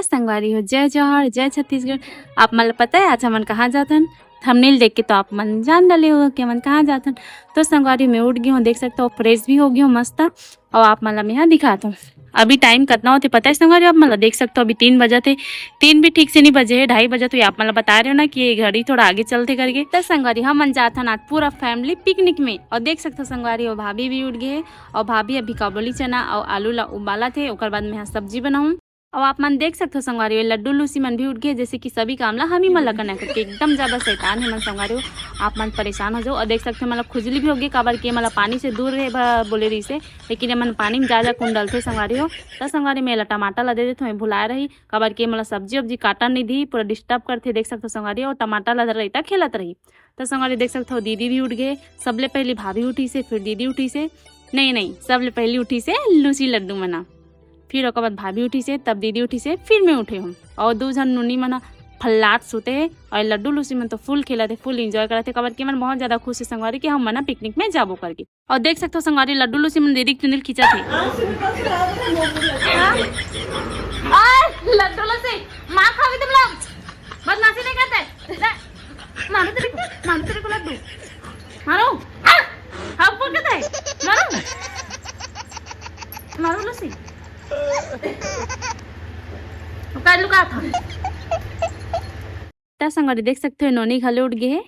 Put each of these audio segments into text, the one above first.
संगवारी हो जय जौहर जय छत्तीसगढ़। आप मतलब पता है आज हमन कहाँ जाथन? थंबनेल देख के तो आप मन जान डाले होगा कि हमन कहाँ जाथन। तो संगवारी मैं उठ गई हूँ, देख सकते हो फ्रेश भी हो गई हूँ मस्त। और आप मतलब यहाँ दिखाता हूँ अभी टाइम कितना होते पता है संगवारी? आप मतलब देख सकते हो अभी 3 बजे थे। 3 भी ठीक से नहीं बजे है, 2:30 बजे। तो आप मतलब बता रहे हो ना कि ये घड़ी थोड़ा आगे चलते करके। तो संगवारी हम मन जाथन आज पूरा फैमिली पिकनिक में। और देख सकते हो संगवारी और भाभी भी उठ गए। और भाभी अभी काबुली चना और आलू ला उबाला थे, ओकर बाद में यहाँ सब्जी बनाऊँ। और आप मन देख सकते हो संगवारी लड्डू लूसी मन भी उठ गए, जैसे कि सभी काम ला हम ही मन ला करना करके एकदम ज़्यादा शैतान है मन संगवारी। आप मन परेशान हो जाओ। और देख सकते हो मतलब खुजली भी हो गई, काबर के मतलब पानी से दूर रहे बोले रही से, लेकिन ये मन पानी में जा कुंड डलते संगवारी हो। तो संगवारी में ला टमाटर ला दे देते मैं भुलाए रही, काबर के मतलब सब्जी वब्जी काटा नहीं दी, पूरा डिस्टर्ब करते देख सकते हो संगवारी। और टमाटर ला रही था खेलत रही। तो संगवारी देख सकते हो दीदी भी उठ गए। सबले पहले भाभी उठी से, फिर दीदी उठी से, नहीं सबले पहली उठी से लूसी लड्डू मना, फिर ओकर बाद भाभी उठी से, तब दीदी उठी से, फिर मैं उठे हूँ। और 2 जन नुनी मना फल्लाट सोते हैं। और लड्डू लूसी मन तो फुल खेला थे, फुल एंजॉय करते कबर के मन बहुत ज्यादा खुश है संगवारी कि हम मना पिकनिक में जाबो करके। और देख सकते हो संगवारी लड्डू लूसी मन दीदी की चुंदल खींचा थे। लड्डू लूसी माँ खावी तुम लोग बदमाशी नहीं करते। मारो तेरे को लड्डू मारो। हाँ ऊपर कहता है मारो लूसी संगवारी देख सकते हो नोनी घले उठ गए है।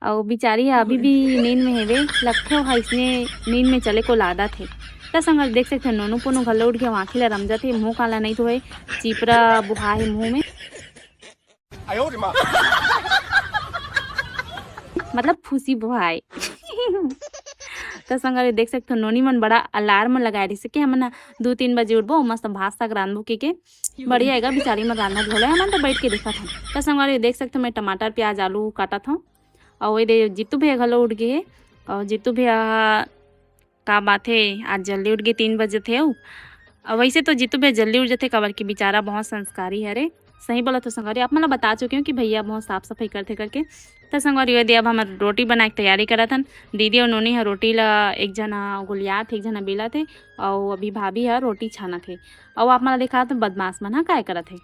और बिचारी है अभी भी नींद में है वे लगते हो इसने नींद में चले को लादा थे। तो संगवारी देख सकते हो नोनू पोनू घले उठ गया, आँखें ला रमजा थे, मुँह काला नहीं तो है चिपरा बुहा है मुँह में, मतलब फूसी बुहाए। तो संगवारी देख सकते हो नोनी मन बड़ा अलार्म लगाए रही से कि हम ना 2-3 बजे उठबो मस्त भात साग रांधबो के बढ़िया है बिचारी में रांधा धोला हम तो बैठ के देखा था। तो संगवारी देख सकते हो मैं टमाटर प्याज आलू काटा था। और वही दे जीतू भैया घलो उठ गए। और जीतू भैया का बात है आज जल्दी उठ गए 3 बजे थे। और वैसे तो जीतू भैया जल्दी उठ जाते कबर की बेचारा बहुत संस्कारी है रे, सही बोला। तो संगवारी आप मतलब बता चुके हो कि भैया बहुत साफ सफाई करते करके। तो संगवारी यदि अब हम रोटी बनाए की तैयारी करा था। दीदी और नोनी है रोटी ला एक जना गुलिया थे, एक जना बेला थे। और अभी भाभी है रोटी छाना थे। और आप मतलब देखा तो बदमाश मन काय करा थे।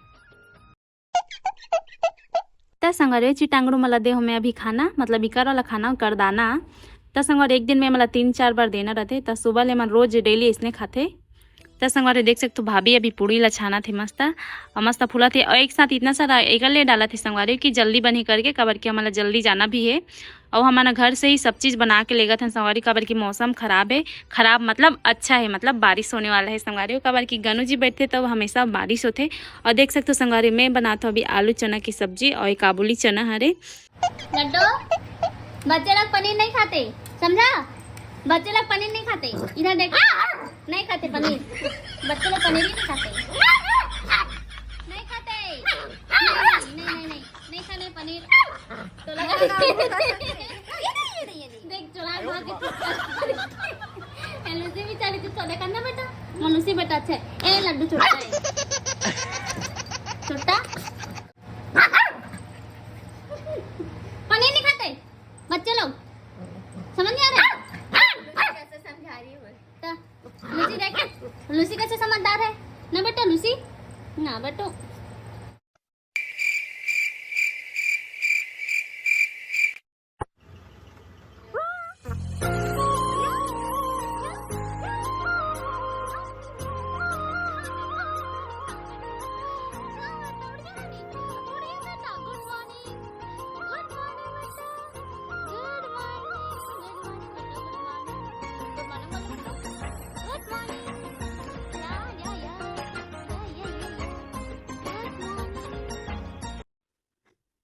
तो संगवारी चिटांगड़ू मला दे हमें अभी खाना मतलब इकर वाला खाना कर दाना। तो संगवारी एक दिन में मतलब 3-4 बार देना रहते। तो सुबह ले मन रोज डेली इसने खाते। तो संगवारी देख सकते हो भाभी अभी पूड़ी ला छाना थे मस्त और मस्त फूला थे। और एक साथ इतना सारा एक ले डाला थे संगवारी कि जल्दी बनी करके, काबर कि हमारा जल्दी जाना भी है। और हमारा घर से ही सब चीज़ बना के ले गए थे संगवारी, काबर की मौसम खराब है। खराब मतलब अच्छा है, मतलब बारिश होने वाला है संगवारी, काबर की गनु जी बैठते तब हमेशा बारिश होते। और देख सकते हो संगवारी मैं बनाता हूँ अभी आलू चना की सब्जी और एक काबुली चना हरे। लड्डू बच्चे लोग पनीर नहीं खाते समझा, बच्चे लोग पनीर नहीं खाते, इधर देख नहीं खाते पनीर, बच्चे लोग पनीर ही नहीं खाते, नहीं खाते, नहीं खाने पनीर। देख चला लूसी भी चली थी सोने करना बेटा, मनुष्य बेटा अच्छा है। ए लड्डू छोटा है छोटा, पनीर नहीं खाते बच्चे लोग, समझ नहीं आ रहा कैसे समझा रही हूँ। लूसी देख लूसी कैसे समझदार है ना बेटा, लूसी ना बेटो।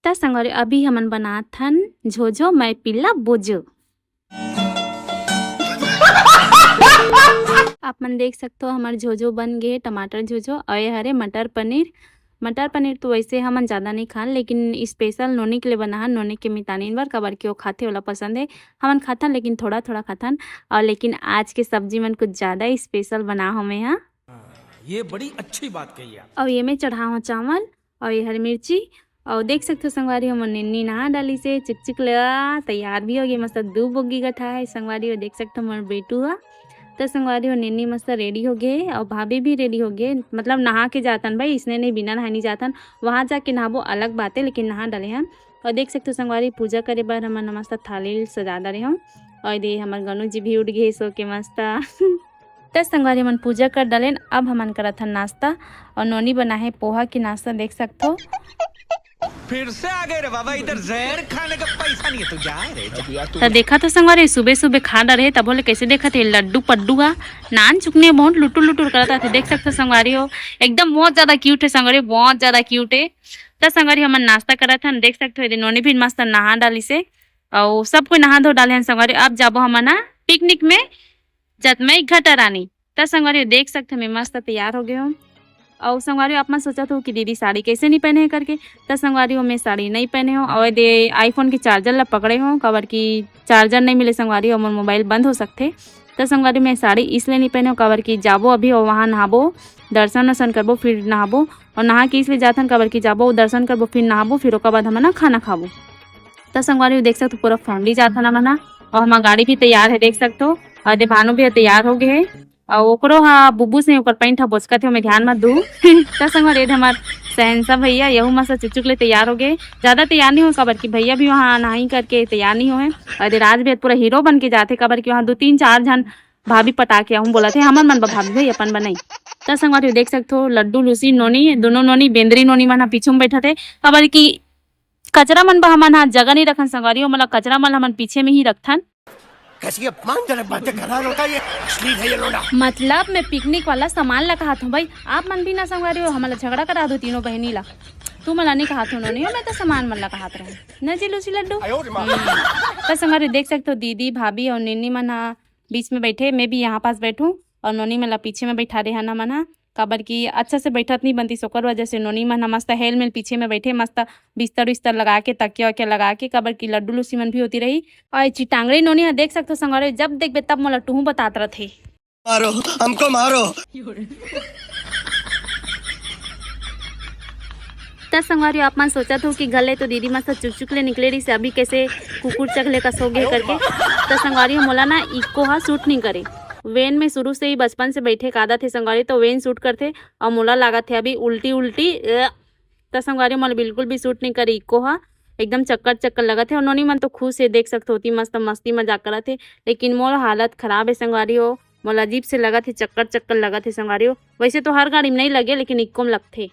तो संगवारी अभी हमन बना थन झोझो मैं पिल्ला बोझो। आप मन देख सकते हो हमारे झोझो बन गए टमाटर झोझो। और ये हरे मटर पनीर। मटर पनीर तो वैसे हमन ज़्यादा नहीं खान, लेकिन स्पेशल नोनी के लिए बना, नोनी के मितानीन बार कबर के वो खाते वाला पसंद है, हमन खाथन लेकिन थोड़ा थोड़ा खाथन। और लेकिन आज के सब्जी मन कुछ ज़्यादा स्पेशल बना हमें यहाँ, ये बड़ी अच्छी बात कही आप। और ये मैं चढ़ा हूँ चावल और ये हरी मिर्ची। और देख सकते हो संगवारी हम निन्नी नहा डाली से चिक लगा तैयार भी हो गई, मस्त 2 बोगी का था है संगवारी। और देख सकते हो हमारे बेटू हुआ। तो संगवारी और निन्नी मस्त रेडी हो गए और भाभी भी रेडी हो गए, मतलब नहा के जातन भाई, इसने नहीं बिना नहा नहीं जातन, वहाँ जाके नहाबो अलग बात है, लेकिन नहा डाले हैं। और देख सकते हो संगवारी पूजा करे बार हमार मस्त थाली सजा डाले हम। और दे हमार गनु जी भी उठ गए सो के मस्त तो संगवारी हमन पूजा कर डालेन। अब हमन करत हन नाश्ता और नोनी बना है पोहा की नाश्ता, देख सकते हो। फिर से आ गए रे बाबा, इधर जहर खाने का पैसा नहीं है, तू जा रे। तो देखा तो संगवारी सुबह सुबह खा डा रहे, तब बोले कैसे देखा थे लड्डू पड्डू का नान चुकने बहुत लुटुर लुटुर करता थे। देख सकते हो संगवारी हो, एकदम बहुत ज्यादा क्यूट है संगवारी, बहुत ज्यादा क्यूट है। तो संगवारी हमन नाश्ता करा था, देख सकते हो नोनी भी मस्त नहा डाली से और सब कोई नहा धो डाले हैं संगवारी। अब जाबो हमन पिकनिक में जत में घटा रानी। तो संगवारी देख सकते मैं मस्त तैयार हो गए हूँ। और संगवारी आप मैं सोचा था कि दीदी साड़ी कैसे नहीं पहने करके, तो संगवारी मैं साड़ी नहीं पहने हूँ और दे आईफोन के चार्जर ला पकड़े हूँ, कवर की चार्जर नहीं मिले संगवारी और मोर मोबाइल बंद हो सकते। तो संगवारी मैं साड़ी इसलिए नहीं पहने हूँ, कवर की जाबो अभी और वहाँ नहाबो, दर्शन वर्शन करबो, फिर नहाबो और नहा के इसलिए जाथन कवर की जाबो दर्शन करबो, फिर नहाबो, फिर ओकर बाद हम खाना खाबो। तो संगवारी देख सकते हो पूरा फैमिली जाता ना मना, और हमारा गाड़ी भी तैयार है देख सकते हो। और दे भानु भी तैयार हो गए है और ओकरो हाँ बुब्बू से ऊपर पैंट बोचका थे, मैं ध्यान मत दू तो संगवारी हमार सहनसा भैया यहू मस्त चुक ले तैयार हो गए, ज्यादा तैयार नहीं हो कबर की भैया भी वहाँ नहाई करके तैयार नहीं हुए। और राज भी पूरा हीरो बन के जाते कबर की वहाँ 2-3-4 जन भाभी पटा के बोला थे हमन मन भाभी भाई अपन बनाई। तो संगवारी देख सकते हो लड्डू लूसी नोनी दोनों नोनी बेंदरी नोनी मन पीछे में बैठा थे, कबर की कचरा मन हमन हाँ जगह नहीं रखन संगवारी, मतलब कचरा मन हमन पीछे में ही रखथन। कैसी अपमानजनक बातें कर रहा है ये, अश्लील है ये लोना। मतलब मैं पिकनिक वाला सामान ला कहा था भाई, आप मन भी ना संगवारी हो हमारा झगड़ा करा दो तीनों बहनी ला, तू मला नहीं कहा था उन्होंने, मैं तो सामान मन ला कहा रहे न जी लूसी लड्डू। तो संगवारी देख सकते हो दीदी भाभी और निन्नी मन बीच में बैठे, मैं भी यहाँ पास बैठूँ और नोनी मला पीछे में बैठा रहे ना मना, काबर की अच्छा से बैठत नहीं बनती सोकर वजह से नोनी मन मस्त हेल मेल पीछे में बैठे, मस्त बिस्तर विस्तर लगा के तकिया वकिया लगा के, काबर की लड्डू लूसी मन भी होती रही। और चिटांगड़ी नोनी है देख सकते हो संगवारी, जब देख तब मोला टूहू बतात रहे मारो हमको मारो। तब संगवारी आप मन सोचा था कि गले तो दीदी मस्त चुक चुक ले निकले रही से, अभी कैसे कुकुर चकले का सो गए करके। तो संगवारी मोला ना इको हा सूट नहीं करे, वेन में शुरू से ही बचपन से बैठे कादा थे संगवारी, तो वेन सूट करते और मोला लगा थे अभी उल्टी उल्टी। तो संगवारी मोला बिल्कुल भी सूट नहीं करे इको हा, एकदम चक्कर चक्कर लगा थे। और नोनी मन तो खुश से देख सकते होती मस्त मस्ती मजाक करा थे, लेकिन मोर हालत खराब है संगवारी हो, मोला अजीब से लगा थे, चक्कर चक्कर लगा थे संगवारी हो। वैसे तो हर गाड़ी में नहीं लगे लेकिन इको में लगते।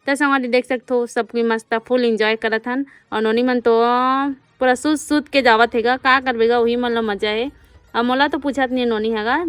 तो संगवारी देख सकते हो सब कोई मस्त फुल इंजॉय करत हन और नोनी मन तो पूरा सूत सूत के जावत हेगा, का करबेगा वही मन ला मजा है। अब मोला तो पूछत नहीं नोनी हैगा।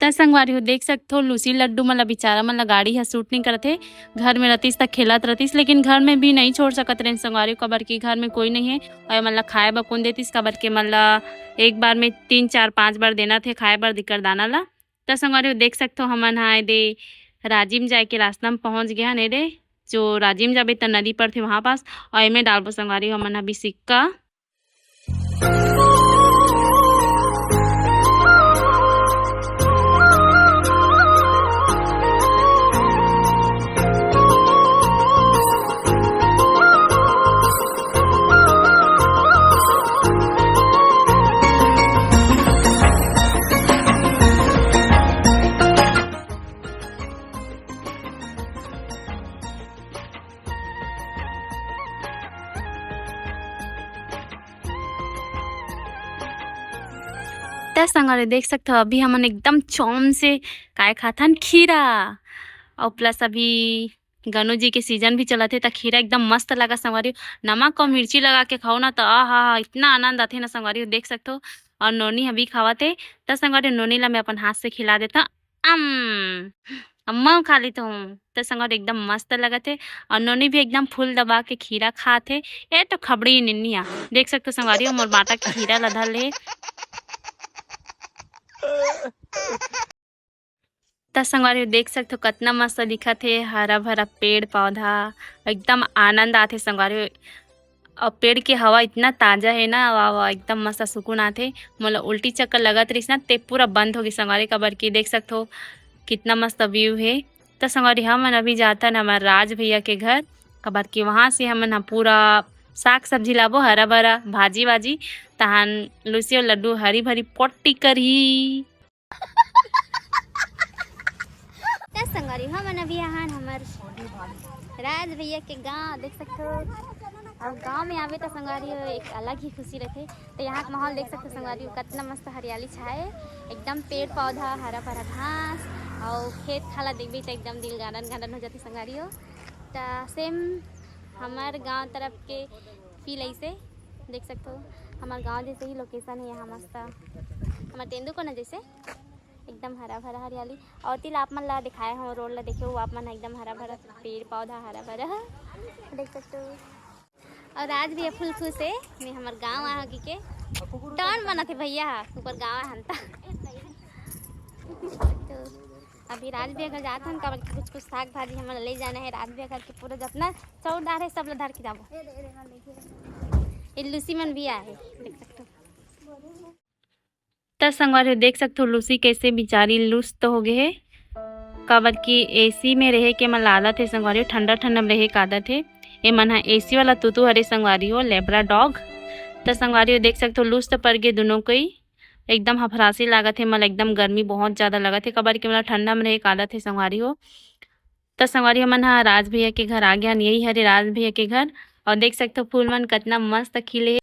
त संगवारी हो देख सकते हो लूसी लड्डू मतलब बेचारा मतलब गाड़ी है सूट नहीं करते, घर में रतीस तक खेलत रतीस, लेकिन घर में भी नहीं छोड़ सकत रहे संगवारी कबर की घर में कोई नहीं है और मतलब खाए बर कौन देतीस कबर के मतलब एक बार में 3-4-5 बार देना थे खाए बर दिक्कत दाना ला। तो संगवारी देख सकते हो हमन हाँ दे राजिम जाए के रास्ता में पहुँच गया नेरे जो राजिम जाबे त नदी पर थे वहाँ पास और एमे डालबो संगवारी हमन अभी सिक्का। संगवारी देख सकते हो अभी हमन एकदम चौम से काय खाथन खीरा और प्लस अभी गन्नू जी के सीजन भी चलत है तो खीरा एकदम मस्त लगा संगवारी। नमक और मिर्ची लगा के खाओ ना तो आहा इतना आनंद आते ना संगवारी देख सकते हो। और नोनी अभी खावाते तो संगवारी नोनी ला मैं अपन हाथ से खिला देता अम्मा खा लेता हूँ तो संगवारी एकदम मस्त लगते। और नोनी भी एकदम फूल दबा के खीरा खाते ये तो खबड़ी निन्निया देख सकते हो संगवारी मोर बाटा के खीरा लधल है। त संगवारी देख सकते हो कितना मस्त दिखत है हरा भरा पेड़ पौधा एकदम आनंद आते संगवारी। और पेड़ की हवा इतना ताज़ा है ना वाह वाह एकदम मस्त सुकून आते। मतलब उल्टी चक्कर लगत रही ना ते पूरा बंद होगी संगवारी कबर की देख सकते हो कितना मस्त व्यू है। तो संगवारी हमन अभी जाता ना हमारे राज भैया के घर कबर की वहाँ से हमन पूरा साग सब्जी लाबो हरा भरा भाजी वाजी तहान लूसी और लड्डू हरी भरी पोटी करी। संगवारी हमन अभी यहाँ हमार राज भैया के गांव देख सकते हो। और गांव में आवे तो संगवारी एक अलग ही खुशी रहते। तो यहाँ का माहौल देख सकते हो संगवारी कितना मस्त हरियाली छाए एकदम पेड़ पौधा हरा भरा घास और खेत खाला देखबी तो एकदम दिल गार्डन गार्डन हो जाती संगवारी। तो सेम हमार गांव तरफ के फील ऐसे देख सकते हो हमार गांव जैसे ही लोकेशन है यहाँ मस्त हमार तेंदू को ना जैसे एकदम हरा भरा हरियाली। और तिल आप मन ला दिखाए हो रोड ला देखे हो आप मन एकदम हरा भरा पेड़ पौधा हरा भरा देख सकते हो। और आज भी फुल खुश है मैं हमार गांव आ होगी के टर्न बना थे भैया ऊपर गांव हंता। तो अभी राज भैया घर जाते हैं कब कुछ कुछ साग भाजी हमारे ले जाना है। राज भैया घर के पूरा जितना चौड़ डार है सब ला धर के जाबो। ये लूसी मन भी आए देख सकते हो। तो संगवारी देख सकते हो लूसी कैसे बेचारी लूस तो हो गए है काबर की एसी में रहे के मन आदत है संगवारी ठंडा ठंडा में रहे का आदत है। ए मन है एसी वाला तूतू हरे संगवारी हो लेब्रा डॉग। तो संगवारी देख सकते हो लूस तो पड़ गए दोनों को ही एकदम हफरासी लागत है मतलब एकदम गर्मी बहुत ज़्यादा लगत है काबर की मतलब ठंडा में रहे का आदत है संगवारी हो। तो संगवारी मन हाँ राज भैया के घर आ गया यही हरे राज भैया के घर। और देख सकते हो फूल मन कितना मस्त खिले है।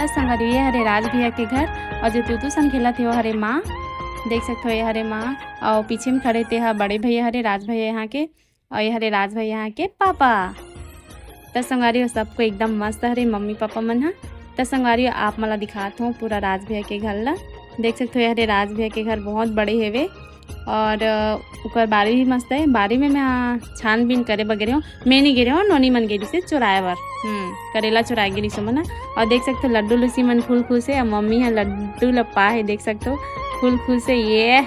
संगवारी ये हरे राज भैया के घर और जो तूतू संग खेला थे वो हरे माँ देख सकते हो ये हरे माँ और पीछे में खड़े थे हाँ बड़े भैया हरे राज भैया यहाँ के और ये हरे राज भैया यहाँ के पापा। तो संगवारी सबको एकदम मस्त हरे मम्मी पापा मन हाँ। तो संगवारी आप मला दिखाता हूँ पूरा राज भैया के घर ला देख सकते हो ये हरे राज भैया के घर बहुत बड़े हेवे और ऊपर बारी भी मस्त है। बारी में मैं छानबीन करे वगैरह हूँ मैं नहीं गिरे हूँ नोनी मन गिरी से चुराए बर करेला चुराए गिरी सो मना। और देख सकते हो लड्डू लूसी मन फूल खुश है और मम्मी है लड्डू लपा है देख सकते हो फूल खुश है ये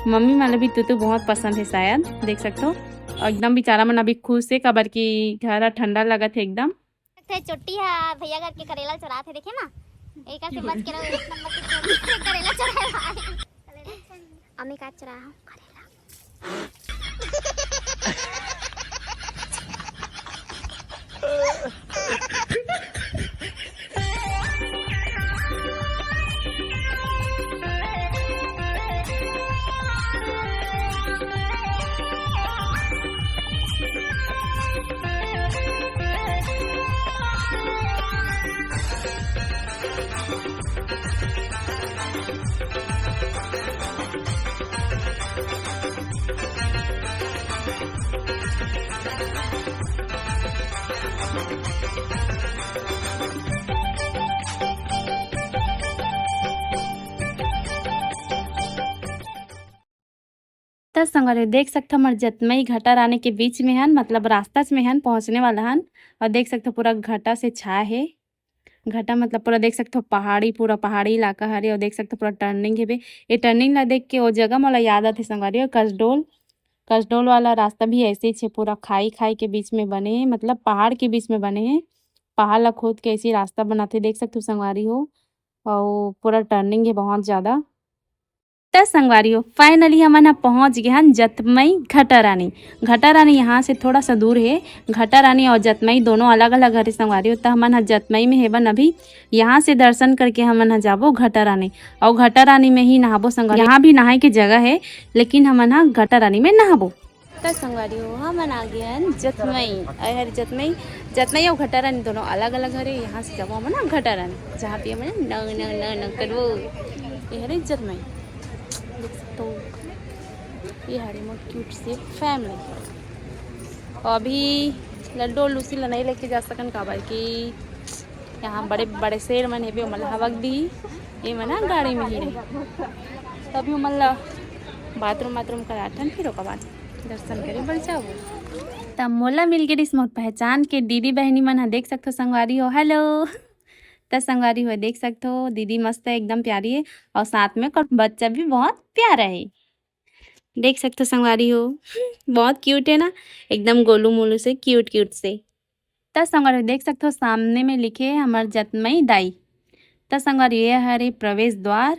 मम्मी वाला भी तू बहुत पसंद है शायद देख सकते हो। और एकदम बेचारा मन अभी खुश है कबर की घर ठंडा लगा थे एकदम। चोटी है भैया घर के करेला चुरा थे देखे ना एक से बच के रहो एक नंबर के करेला चुराए अम्मी का चुराया हूं करेला। तब संगवारी देख सकते हमारे जतमई घटा रानी के बीच में हन, मतलब रास्ता में हन, पहुंचने वाला हन। और देख सकते हो पूरा घटा से छाया है। घटा मतलब पूरा देख सकते हो पहाड़ी, पूरा पहाड़ी इलाका हरे। और देख सकते हो पूरा टर्निंग है बे। ये टर्निंग ला देख के वो जगह मोला याद आथे संगवारी, और कसडोल वाला रास्ता भी ऐसे ही है, पूरा खाई खाई के बीच में बने हैं, मतलब पहाड़ के बीच में बने हैं। पहाड़ ला खोद के ऐसे ही रास्ता बनाते देख सकते हो संगवारी हो। और पूरा टर्निंग है बहुत ज़्यादा। त संगवारी हो फाइनली हमन ह पहुंच गए हन जतमई घटा रानी। घटा रानी यहाँ से थोड़ा सा दूर है। घटा रानी और जतमई दोनों अलग अलग हरे संगवारी हो। त हमन ह जतमई में हेबन अभी। यहाँ से दर्शन करके हमन ह जाबो घटा रानी, और घटा रानी में ही नहाबो संगवारी। यहाँ भी नहाए के जगह है, लेकिन हमन ह घटा रानी में नहाबो। त संगवारी हो हमन आ गए हन जतमई। हरे जतमई और घटा रानी दोनों अलग अलग हरे। यहाँ से जाबो हमन ह घटा रानी, जहाँ पे हमन न न न न करबो। ये हरे जतमई, देख सकते हो ये हरे मोट क्यूट से फैमिली। और अभी लड्डू और लूसी ला नहीं लेके जा सकन, काबर कि यहाँ बड़े बड़े शेर मन हेबे, मतलब हवक दी ये मना गाड़ी में ही रही। तो अभी मतलब बाथरूम कराथन, फिर ओकर बाद दर्शन करे बल जाबो। तब मोला मिल गए इस मोर पहचान के दीदी बहनी मन ह, देख सकते हो संगवारी हो। हेलो त संगवारी हो देख सकते हो दीदी मस्त है, एकदम प्यारी है। और साथ में बच्चा भी बहुत प्यारा है, देख सकते हो संगवारी हो। बहुत क्यूट है ना, एकदम गोलू मोलू से क्यूट क्यूट से। त संगवारी हो देख सकते हो सामने में लिखे है हमार जतमई दाई। त संगवारी ये हरे प्रवेश द्वार,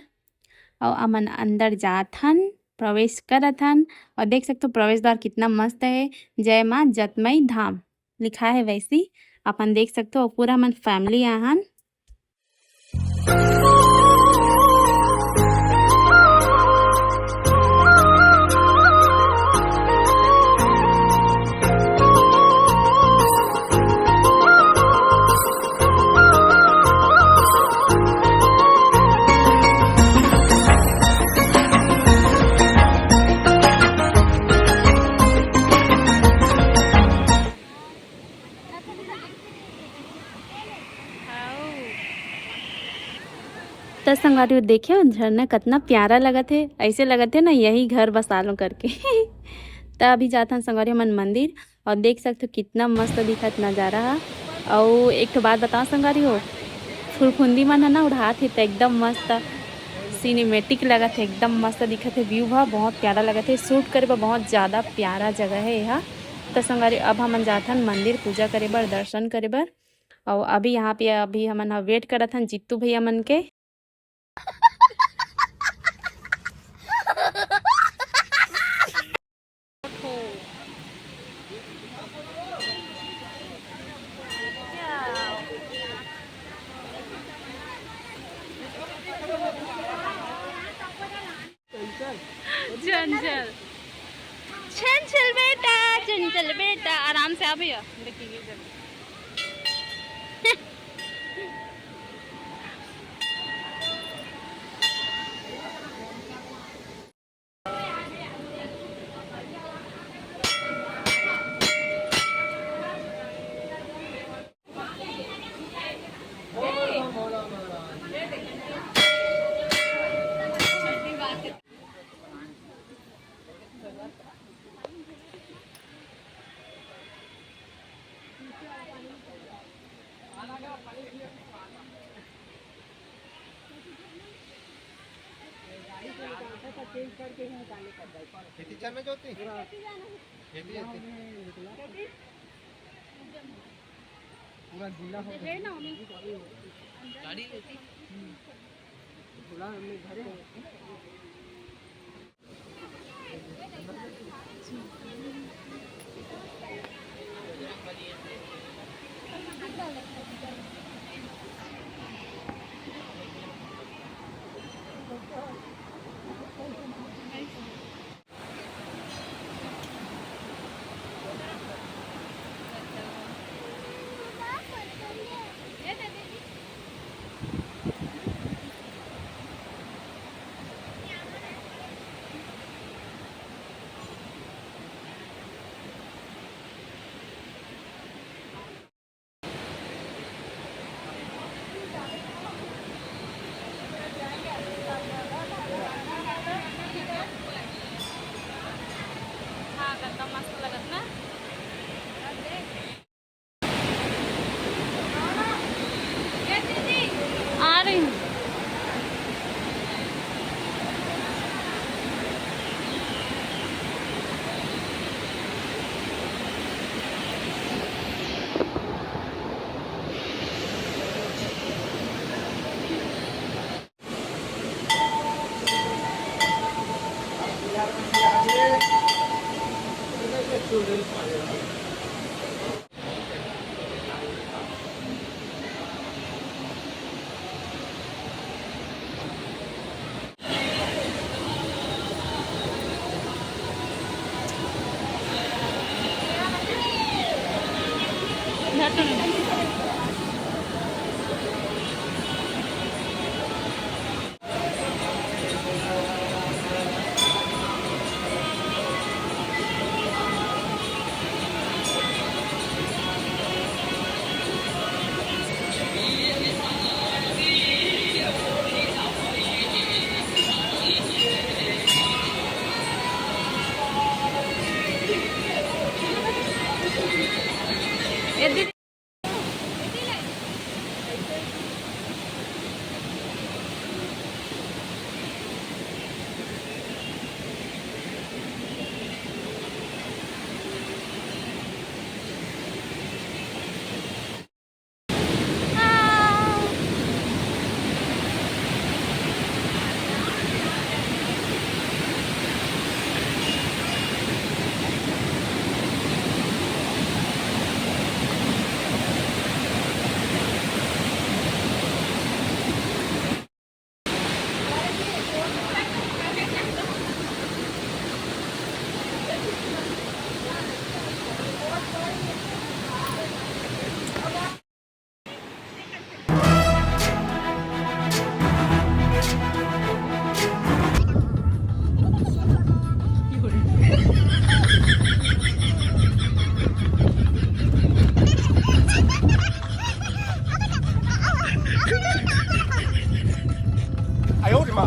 और अमन अंदर जात हन, प्रवेश करत हन। और देख सकते हो प्रवेश द्वार कितना मस्त है, जय माँ जतमई धाम लिखा है वैसी अपन देख सकते हो। पूरा मन फैमिली आहन। तो संगवारी देखे झरना कितना प्यारा लगत है, ऐसे लगत है ना यही घर बसा लो करके। तो अभी जाता संगवारी मन मंदिर, और देख सकते हो कितना मस्त दिखत नज़ारा। और एक तो बात बताओ संगवारी हो, फुरफुंदी मन है ना उड़ात है, तो एकदम मस्त सिनेमेटिक लगत है, एकदम मस्त दिखत है। व्यू भा बहुत प्यारा लगत है, शूट करे बर बहुत ज़्यादा प्यारा जगह है यहाँ। तो संगवारी अब हमन जाथन मंदिर पूजा करे बर, दर्शन करे बर। और अभी यहाँ पे अभी हमन वेट करत हन जित्तू भैया मन के। चंचल चंचल बेटा, चंचल बेटा आराम से आ भैया, देखिए जल्दी। खेती चलना चाहती खेती पूरा गीला हो गया ना गाड़ी थोड़ा हमने घर 哎呦我的妈！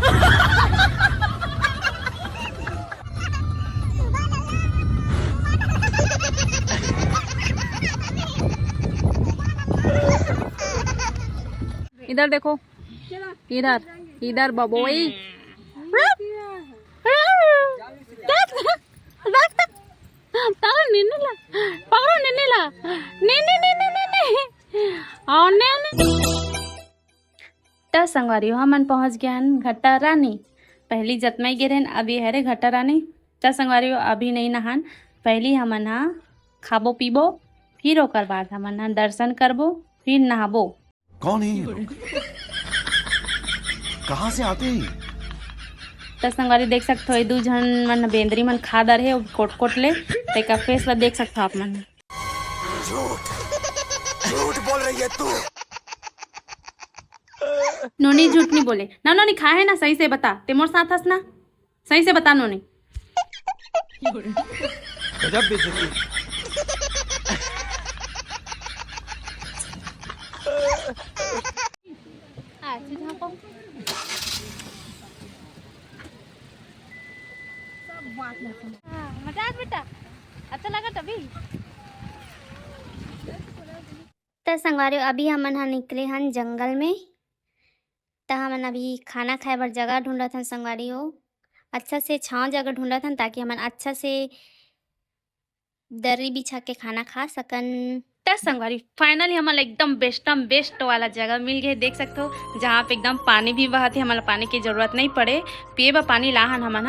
इधर देखो, इधर इधर बबोई। ताऊ निन्नेला, पारो निन्नेला, तो संगवारी हमन पहुंच गए हन घट्टा रानी। पहली जतमई गिरन अभी हरे घट्टा रानी। तो संगवारी अभी नहीं नहान, पहली हमन हा खाबो पीबो, फिर ओकर बाद हमन हा दर्शन करबो, फिर नहाबो। कौन है ये लोग? कहाँ से आते हैं? तो संगवारी देख सकते हो दू झन मन बेंदरी मन खादर है कोट कोट ले तेका फेस ला देख सकते हो आप मन। झूठ बोल रही है तू। नोनी झूठ नहीं बोले ना, नोनी खाए है ना, सही से बता, ते मोर साथ हस ना, सही से बता नोनी। गजब बेइज्जती। मजा आया बेटा, अच्छा लगा तभी। तो संगवारी अभी हमन हा निकले हन जंगल में। तो हमन अभी खाना खाए बर जगह ढूंढत हन संगवारी हो, अच्छा से छांव जगह ढूंढत हन ताकि हमन अच्छा से दरी बिछा के खाना खा सकन। तो संगवारी फाइनली हमारा एकदम बेस्ट वाला जगह मिल गए, देख सकते हो, जहाँ पे एकदम पानी भी बहत है, हमारा पानी की जरूरत नहीं पड़े, पिए बा पानी लाहन हमन।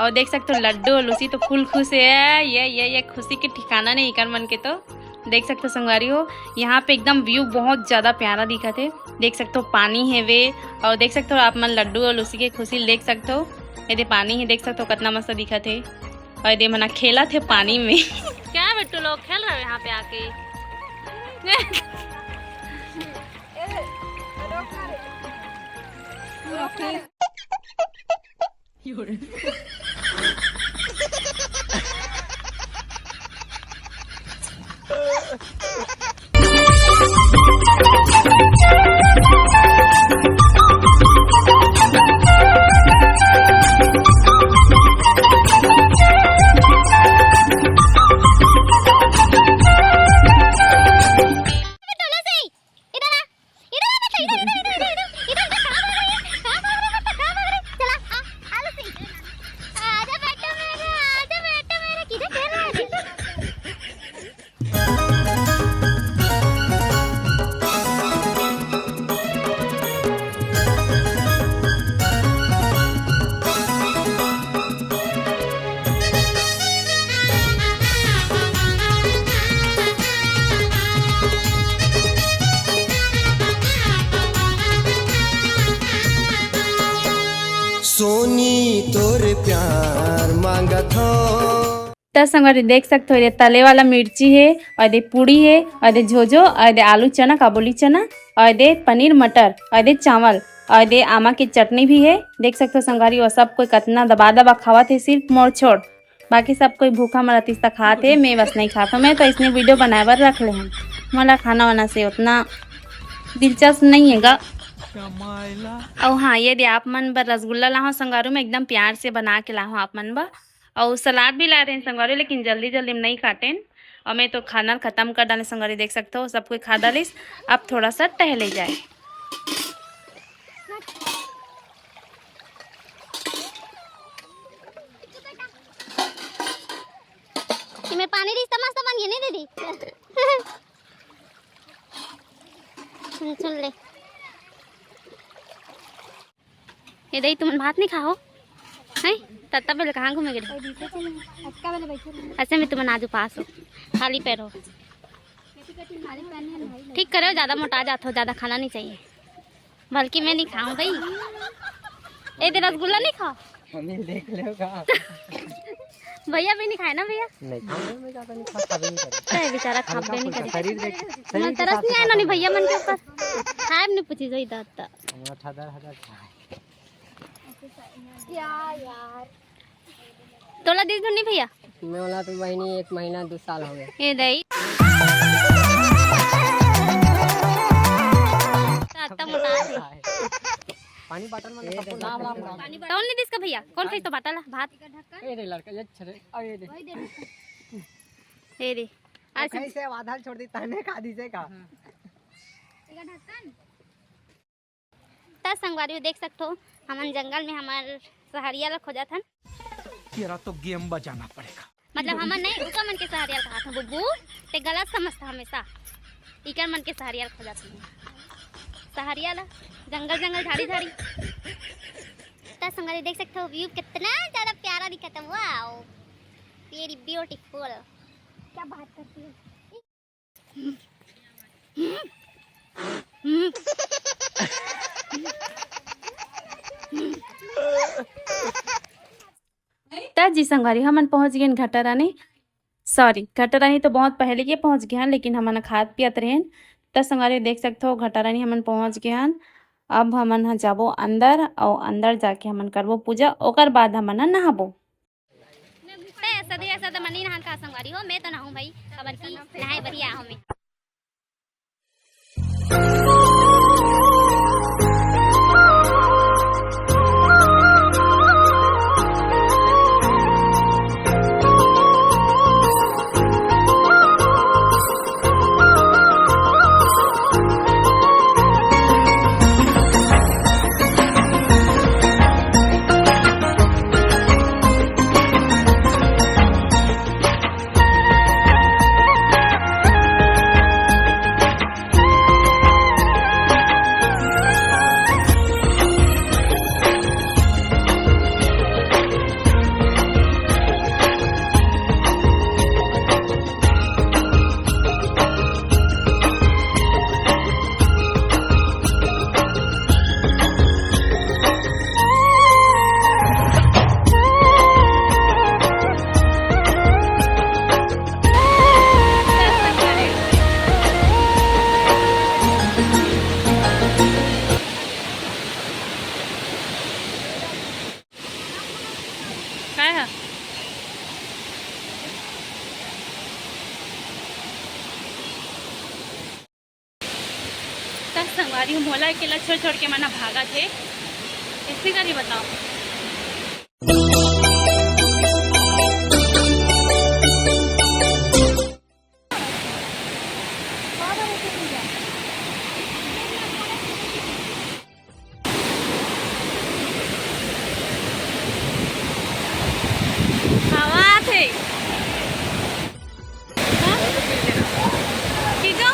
और देख सकते हो लड्डू और लूसी तो फुल खुश है, ये खुशी के ठिकाना नहीं कर मन के। तो देख सकते हो संगवारी हो, यहाँ पे एकदम व्यू बहुत ज़्यादा प्यारा दिखा थे, देख सकते हो पानी है वे, और देख सकते हो आप मन लड्डू और लूसी के खुशी देख सकते हो, ये पानी है, देख सकते हो कितना मस्त दिखा थे। और ये मना खेला थे पानी में। क्या बेटू लोग खेल रहे हो यहाँ पे आके? सोनी तोर प्यार मांगत हो। तो संगवारी देख सकते हो ये तले वाला मिर्ची है और ये पूड़ी है और ये झोझो और ये आलू चना काबुली चना और ये पनीर मटर और ये चावल और ये आमा की चटनी भी है। देख सकते हो संगवारी और सब कोई कितना दबा दबा खावा थे, सिर्फ मोर छोड़ बाकी सब कोई भूखा मरा तीस तक खाते। मैं बस नहीं खाता, मैं तो इसने वीडियो बनाए बर रख ले हैं। मला खाना वाना से उतना दिलचस्प नहीं हैगा। और हाँ ये दे आप मन बर रसगुल्ला लाहो संगवारू में एकदम प्यार से बना के लाहो आप मन बर। और सलाद भी ला रहे हैं संगवारी, लेकिन जल्दी जल्दी में नहीं काटें। और मैं तो खाना ख़त्म कर डाले संगवारी, देख सकते हो सब कोई खा डालिस। अब थोड़ा सा टहले जाए। मैं पानी रिश्ता मस्त बन गया नहीं दीदी। सुन ले ये दही तुम भात नहीं खाओ है तब पहले कहाँ घूमे गए? ऐसे में तुम आज उपास हो, खाली पैर हो। ठीक करो, ज़्यादा मोटा जाते हो, ज़्यादा खाना नहीं चाहिए। बल्कि मैं नहीं खाऊं भाई, ये दे रसगुल्ला नहीं खाओ। देख लो भैया भी नहीं खाए ना भैया? नहीं खाऊंगा मैं, ज़्यादा नहीं खाता भी नहीं करता। बेचारा खाबे नहीं करे। शरीर देख मन तरस नहीं आया ना भैया मन के ऊपर। खाए नहीं पूछी जोई दाता। यार तोला दी नहीं भैया? मैं वाला तो महीने 1 महीना 2 साल हो गए। ये दही ताता मोटा है। पानी बॉटल में सबको नाम नाम पानी बॉटल नहीं दिस का भैया? कौन फेंक तो बॉटल भात? ए रे लड़का ये छरे आ ये दे ये रे आज कैसे आधा छोड़ दी तने खा दी से का ता संगवारी देख सकते हो हमन जंगल में हमार सहारिया ला खोजा था। तेरा तो गेम बजाना पड़ेगा। मतलब हमन नहीं उका मन के सहारिया कहा था बुब्बू ते गलत समझता हमेशा। इकर मन के सहारिया खोजा था, सहारिया ला जंगल जंगल झाड़ी झाड़ी। ता संगवारी देख सकते हो व्यू कितना ज्यादा प्यारा दिखता है। Wow very beautiful. क्या बात करती है? जी संगवारी हमन पहुंच गए घटरानी, सॉरी घटरानी तो बहुत पहले के पहुंच गए हैं, लेकिन हमन खाद पियत रहे। तो संगवारी देख सकते हो घटरानी हमन पहुंच गए हैं। अब हमन जाबो अंदर और अंदर जाके हमन करबो पूजा, ओकर बाद हमन नहाबो। ऐसा तो मनी नहान का संगवारी हो, मैं तो नहाऊं भाई, खबर की नहाए बढ़िया हमें। संगवारी मोला अकेला छोड़ छोड़ के मना भागा थे, इससे का नहीं बताओ। हवा थे ठीक है।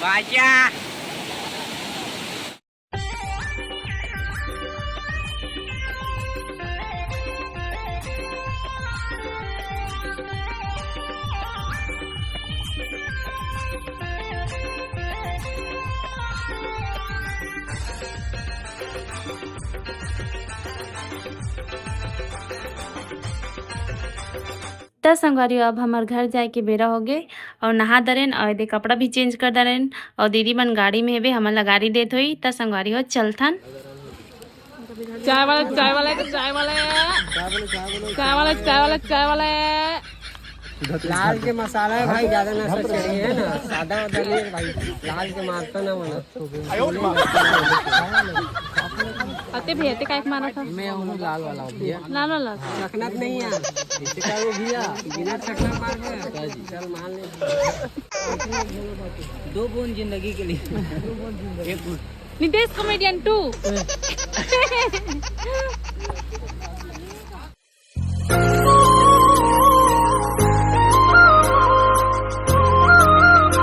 बाजा तो संगवारी अब हमार घर जाए के बेरा हो गए और नहा दरेन और दे कपड़ा भी चेंज कर दरेन और दीदी मन गाड़ी में हेबे हमार गाड़ी देत हुई तो संगवारी हो चलथन चाय वाला चाय वाला चाय वाला चाय वाला चाय वाला चाय वाला लाल के मसाला है भाई, ज्यादा ना चढ़ी है ना, सादा वादा भाई, लाल के मारता ना मना। अते भैया ते काय मारा था मैं हूँ लाल वाला भैया, लाल वाला चखना नहीं है इसे का वो भैया बिना चखना मार के चल मान ले 2 बूंद जिंदगी के लिए 1 बूंद नितेश कॉमेडियन 2